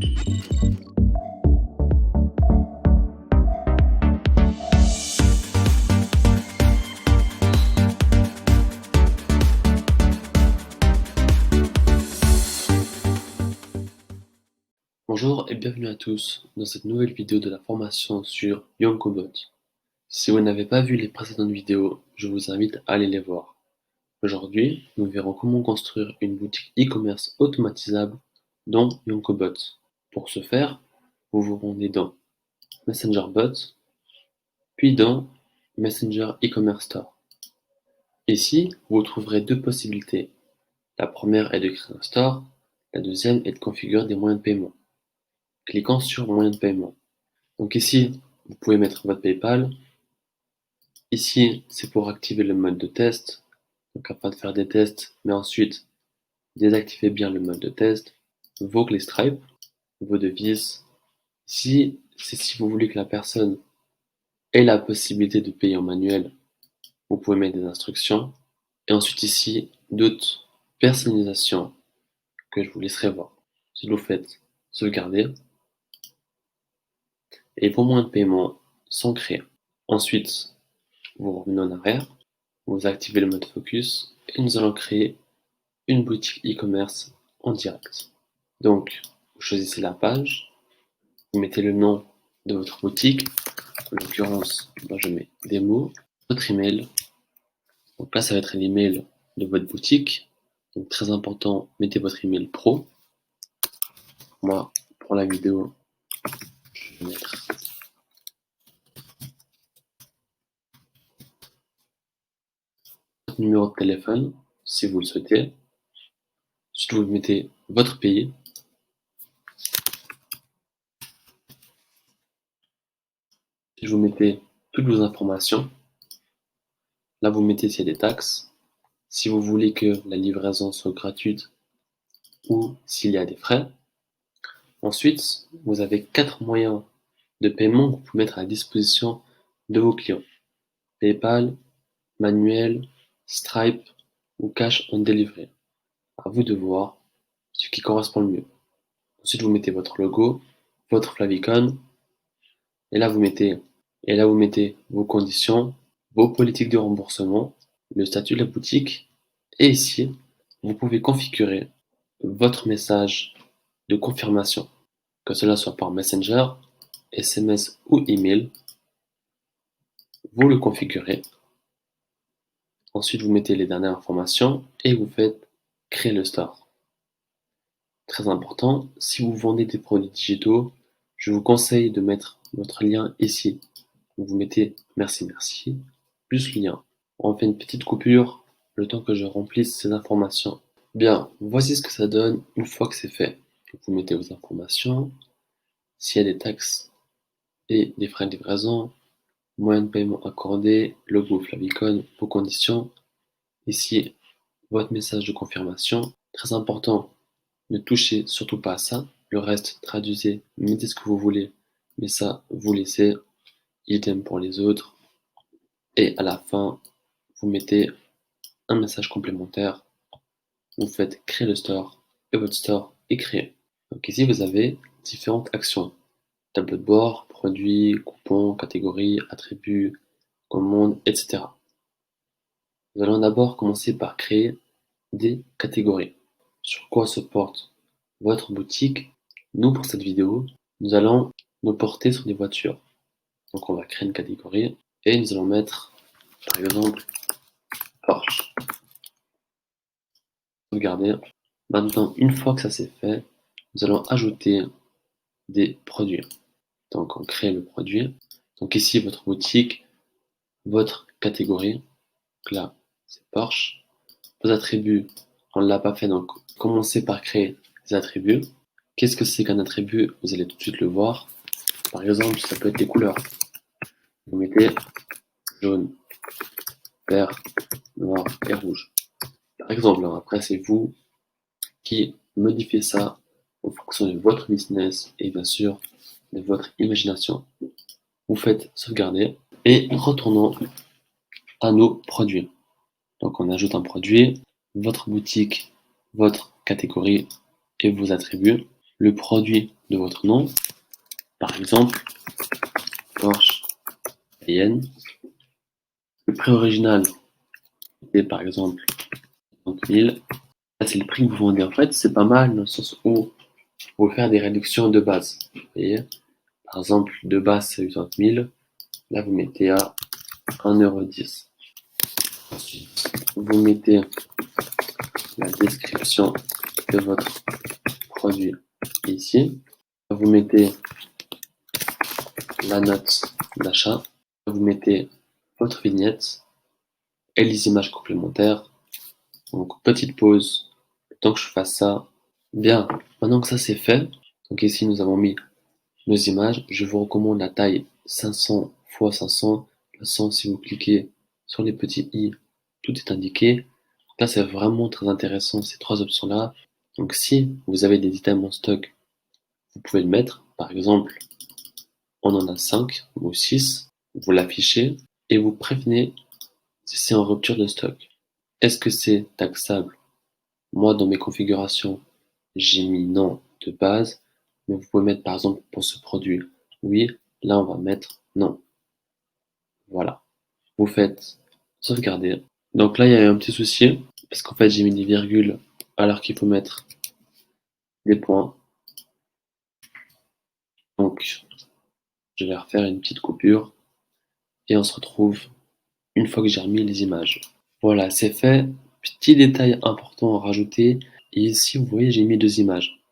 Bonjour et bienvenue à tous dans cette nouvelle vidéo de la formation sur Yonkobot. Si vous n'avez pas vu les précédentes vidéos, je vous invite à aller les voir. Aujourd'hui, nous verrons comment construire une boutique e-commerce automatisable dans Yonkobot. Pour ce faire, vous vous rendez dans MessengerBot, puis dans Messenger e-commerce store. Ici, vous trouverez deux possibilités. La première est de créer un store, la deuxième est de configurer des moyens de paiement. Cliquons sur moyens de paiement. Donc ici, vous pouvez mettre votre PayPal. Ici, c'est pour activer le mode de test, donc afin de faire des tests, mais ensuite désactivez bien le mode de test. Vos clés Stripe, vos devises. Ici, c'est si vous voulez que la personne ait la possibilité de payer en manuel, vous pouvez mettre des instructions. Et ensuite ici, d'autres personnalisations que je vous laisserai voir. Si vous faites sauvegarder, et vos moyens de paiement sont créés. Ensuite, vous revenez en arrière, vous activez le mode focus et nous allons créer une boutique e-commerce en direct. Donc, vous choisissez la page, vous mettez le nom de votre boutique, en l'occurrence, moi je mets des mots, votre email. Donc là, ça va être l'email de votre boutique. Donc très important, mettez votre email pro. Moi, pour la vidéo, je vais mettre votre numéro de téléphone, si vous le souhaitez. Ensuite, vous mettez votre pays. Vous mettez toutes vos informations. Là, vous mettez s'il y a des taxes. Si vous voulez que la livraison soit gratuite ou s'il y a des frais. Ensuite, vous avez 4 moyens de paiement que vous pouvez mettre à la disposition de vos clients. PayPal, manuel, Stripe ou Cash on Delivery. À vous de voir ce qui correspond le mieux. Ensuite, vous mettez votre logo, votre favicon, et là vous mettez vos conditions, vos politiques de remboursement, le statut de la boutique, et ici, vous pouvez configurer votre message de confirmation, que cela soit par Messenger, SMS ou email. Vous le configurez. Ensuite, vous mettez les dernières informations et vous faites créer le store. Très important, si vous vendez des produits digitaux, je vous conseille de mettre votre lien ici. Vous mettez merci, plus lien. On fait une petite coupure le temps que je remplisse ces informations. Bien, voici ce que ça donne une fois que c'est fait. Vous mettez vos informations, s'il y a des taxes et des frais de livraison, moyen de paiement accordé, logo favicon, vos conditions. Ici, votre message de confirmation. Très important, ne touchez surtout pas à ça. Le reste, traduisez, mettez ce que vous voulez, mais ça, vous laissez. Idem pour les autres. Et à la fin, vous mettez un message complémentaire. Vous faites créer le store et votre store est créé. Donc ici, vous avez différentes actions. Tableau de bord, produits, coupons, catégories, attributs, commandes, etc. Nous allons d'abord commencer par créer des catégories. Sur quoi se porte votre boutique? Nous, pour cette vidéo, nous allons nous porter sur des voitures. Donc on va créer une catégorie et nous allons mettre, par exemple, Porsche. Sauvegarder. Maintenant, une fois que ça c'est fait, nous allons ajouter des produits. Donc on crée le produit. Donc ici, votre boutique, votre catégorie. Donc là, c'est Porsche. Vos attributs, on ne l'a pas fait, donc commencez par créer des attributs. Qu'est-ce que c'est qu'un attribut? Vous allez tout de suite le voir. Par exemple, ça peut être des couleurs. Vous mettez jaune, vert, noir et rouge. Par exemple, après c'est vous qui modifiez ça en fonction de votre business et bien sûr de votre imagination. Vous faites sauvegarder et retournons à nos produits. Donc on ajoute un produit, votre boutique, votre catégorie et vos attributs. le produit de votre nom, par exemple, Porsche Cayenne. Le prix original est par exemple 50 000. Là, c'est le prix que vous vendez. En fait, c'est pas mal dans le sens où vous pouvez faire des réductions de base. Vous voyez, par exemple, de base, c'est 80 000. Là, vous mettez à 1,10 €. Ensuite, vous mettez la description de votre produit ici. Vous mettez la note d'achat. Vous mettez votre vignette et les images complémentaires. Donc, petite pause, le temps que je fasse ça. Bien, maintenant que ça c'est fait, donc ici nous avons mis nos images. Je vous recommande la taille 500 x 500. De toute façon, si vous cliquez sur les petits i, tout est indiqué. Donc là, c'est vraiment très intéressant ces trois options-là. Donc si vous avez des items en stock, vous pouvez le mettre. Par exemple, on en a 5 ou 6. Vous l'affichez et vous prévenez si c'est en rupture de stock. Est-ce que c'est taxable? Moi, dans mes configurations, j'ai mis non de base, mais vous pouvez mettre par exemple pour ce produit, oui, là on va mettre non. Voilà. Vous faites sauvegarder. Donc là, il y a un petit souci, parce qu'en fait, j'ai mis des virgules alors qu'il faut mettre des points. Donc, je vais refaire une petite coupure et on se retrouve une fois que j'ai remis les images. Voilà, c'est fait. Petit détail important à rajouter. Et ici, vous voyez, j'ai mis deux images.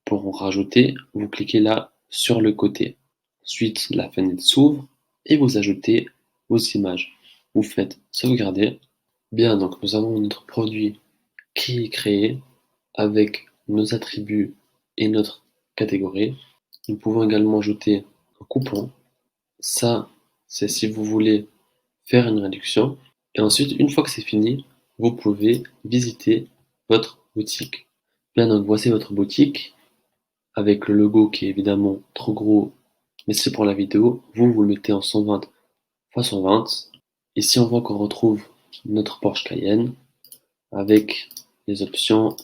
Pour en rajouter, vous cliquez là sur le côté. Ensuite, la fenêtre s'ouvre et vous ajoutez vos images. Vous faites sauvegarder. Bien, donc nous avons notre produit qui est créé avec nos attributs et notre catégorie. Nous pouvons également ajouter un coupon. Ça, c'est si vous voulez faire une réduction. Et ensuite, une fois que c'est fini, vous pouvez visiter votre boutique. Bien, donc voici votre boutique avec le logo qui est évidemment trop gros, mais c'est pour la vidéo. Vous le mettez en 120 x 120. Ici, on voit qu'on retrouve notre Porsche Cayenne avec les options,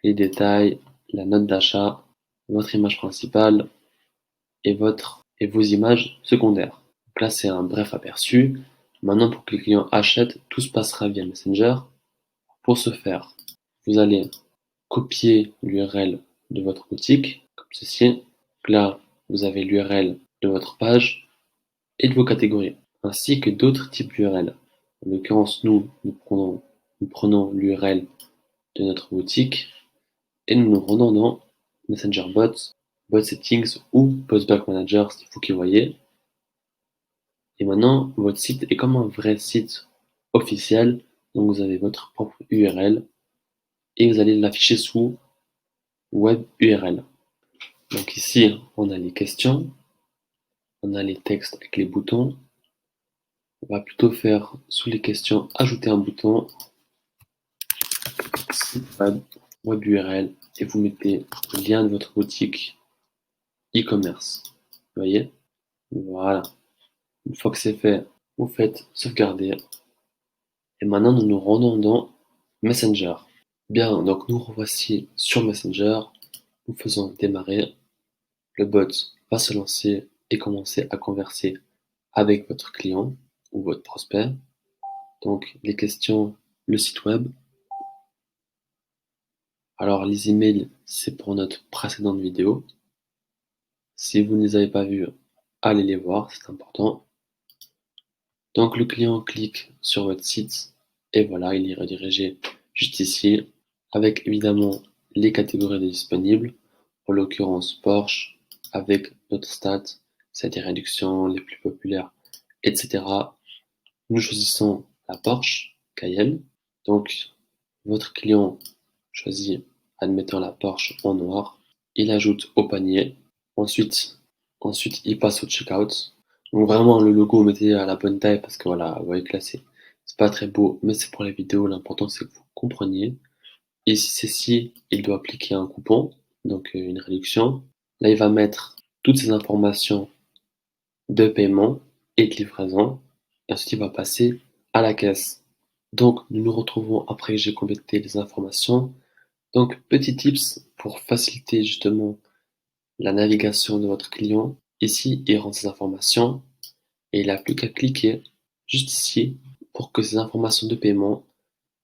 les détails, la note d'achat, votre image principale et vos images secondaires. Donc là, c'est un bref aperçu. Maintenant, pour que les clients achètent, tout se passera via Messenger. Pour ce faire, vous allez copier l'URL de votre boutique, comme ceci. Donc là, vous avez l'URL de votre page et de vos catégories, ainsi que d'autres types d'URL. En l'occurrence, nous prenons l'URL de notre boutique et nous nous rendons dans Messenger Bots, Bot Settings ou Postback Manager, c'est vous qui voyez. Et maintenant, votre site est comme un vrai site officiel. Donc vous avez votre propre URL et vous allez l'afficher sous Web URL. Donc ici, on a les questions, on a les textes avec les boutons. On va plutôt faire sous les questions ajouter un bouton, site web, Web URL, et vous mettez le lien de votre boutique e-commerce. Vous voyez? Voilà. Une fois que c'est fait, vous faites sauvegarder. Et maintenant, nous nous rendons dans Messenger. Bien, donc nous revoici sur Messenger. Nous faisons démarrer. Le bot va se lancer et commencer à converser avec votre client ou votre prospect. Donc les questions, le site web. Alors les emails, c'est pour notre précédente vidéo. Si vous ne les avez pas vus, allez les voir, c'est important. Donc le client clique sur votre site et voilà, il est redirigé juste ici avec évidemment les catégories disponibles, en l'occurrence Porsche avec notre stat, c'est des réductions les plus populaires, etc. Nous choisissons la Porsche Cayenne. Donc votre client choisit, admettons la Porsche en noir, il ajoute au panier. Ensuite, il passe au checkout. Donc vraiment le logo mettez à la bonne taille parce que voilà, vous voyez que là c'est pas très beau, mais c'est pour la vidéo, l'important c'est que vous compreniez. Et si c'est si, il doit appliquer un coupon, donc une réduction. Là il va mettre toutes ces informations de paiement et de livraison. Et ensuite il va passer à la caisse. Donc nous nous retrouvons après que j'ai complété les informations. Donc petit tips pour faciliter justement la navigation de votre client. Ici, il rentre ses informations et il n'a plus qu'à cliquer juste ici pour que ces informations de paiement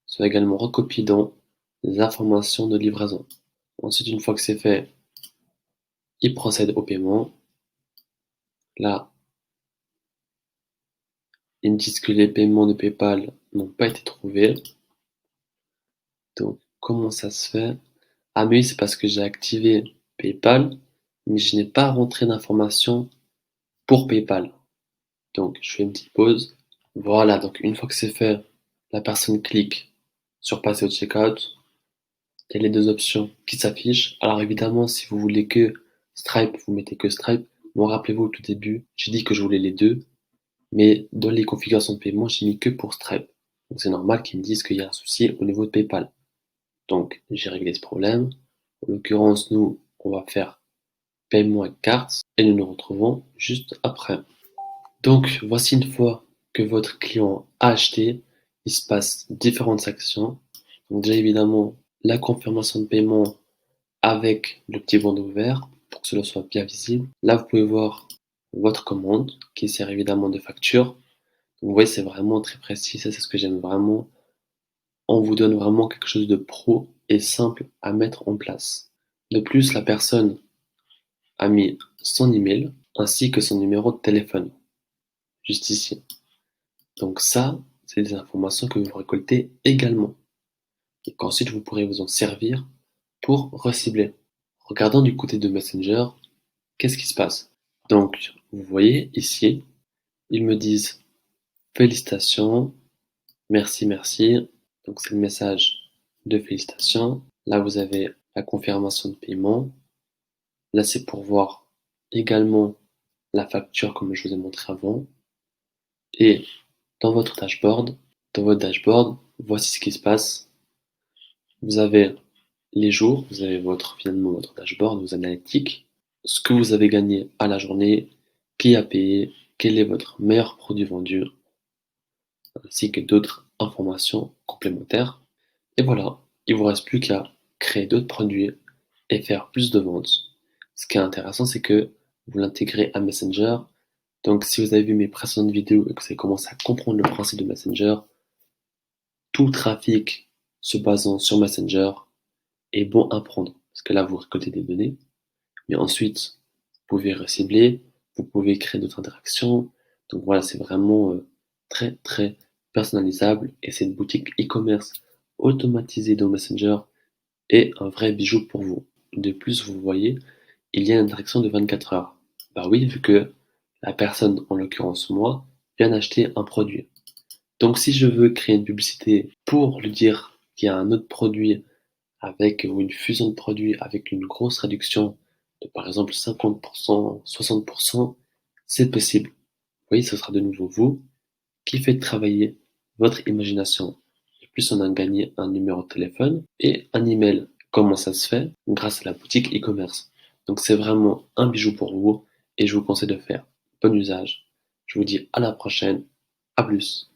soient également recopiées dans les informations de livraison. Ensuite, une fois que c'est fait, il procède au paiement. Là, ils me disent que les paiements de PayPal n'ont pas été trouvés. Donc, comment ça se fait? Ah mais oui, c'est parce que j'ai activé PayPal, mais je n'ai pas rentré d'informations pour PayPal. Donc, je fais une petite pause. Voilà, donc une fois que c'est fait, la personne clique sur passer au checkout. Il y a les deux options qui s'affichent. Alors évidemment, si vous voulez que Stripe, vous mettez que Stripe. Bon, rappelez-vous au tout début, j'ai dit que je voulais les deux, mais dans les configurations de paiement, j'ai mis que pour Stripe. Donc c'est normal qu'ils me disent qu'il y a un souci au niveau de PayPal. Donc j'ai réglé ce problème. En l'occurrence, nous, on va faire paiement avec carte et nous nous retrouvons juste après. Donc voici une fois que votre client a acheté, il se passe différentes actions. Donc déjà évidemment, la confirmation de paiement avec le petit bandeau vert pour que cela soit bien visible. Là, vous pouvez voir votre commande qui sert évidemment de facture. Donc, vous voyez, c'est vraiment très précis. Ça, c'est ce que j'aime vraiment. On vous donne vraiment quelque chose de pro et simple à mettre en place. De plus, la personne a mis son email ainsi que son numéro de téléphone, juste ici. Donc ça, c'est des informations que vous récoltez également et qu'ensuite vous pourrez vous en servir pour recibler. Regardons du côté de Messenger, qu'est-ce qui se passe? Donc, vous voyez ici, ils me disent félicitations, merci, merci. Donc, c'est le message de félicitations. Là, vous avez la confirmation de paiement. Là, c'est pour voir également la facture comme je vous ai montré avant. Et dans votre dashboard, voici ce qui se passe. Vous avez les jours, vous avez finalement votre dashboard, vos analytiques, ce que vous avez gagné à la journée, qui a payé, quel est votre meilleur produit vendu, ainsi que d'autres informations complémentaires. Et voilà, il vous reste plus qu'à créer d'autres produits et faire plus de ventes. Ce qui est intéressant, c'est que vous l'intégrez à Messenger. Donc, si vous avez vu mes précédentes vidéos et que vous avez commencé à comprendre le principe de Messenger, tout trafic se basant sur Messenger est bon à prendre. Parce que là, vous récoltez des données, mais ensuite, vous pouvez recibler, vous pouvez créer d'autres interactions. Donc voilà, c'est vraiment très très personnalisable et cette boutique e-commerce automatisée dans Messenger est un vrai bijou pour vous. De plus, vous voyez, il y a une interaction de 24 heures. Bah oui, vu que la personne, en l'occurrence moi, vient d'acheter un produit. Donc si je veux créer une publicité pour lui dire qu'il y a un autre produit avec ou une fusion de produits avec une grosse réduction de par exemple 50%, 60%, c'est possible. Vous voyez, ce sera de nouveau vous qui faites travailler votre imagination. Et plus on a gagné un numéro de téléphone et un email. Comment ça se fait? Grâce à la boutique e-commerce. Donc c'est vraiment un bijou pour vous et je vous conseille de faire bon usage. Je vous dis à la prochaine. À plus.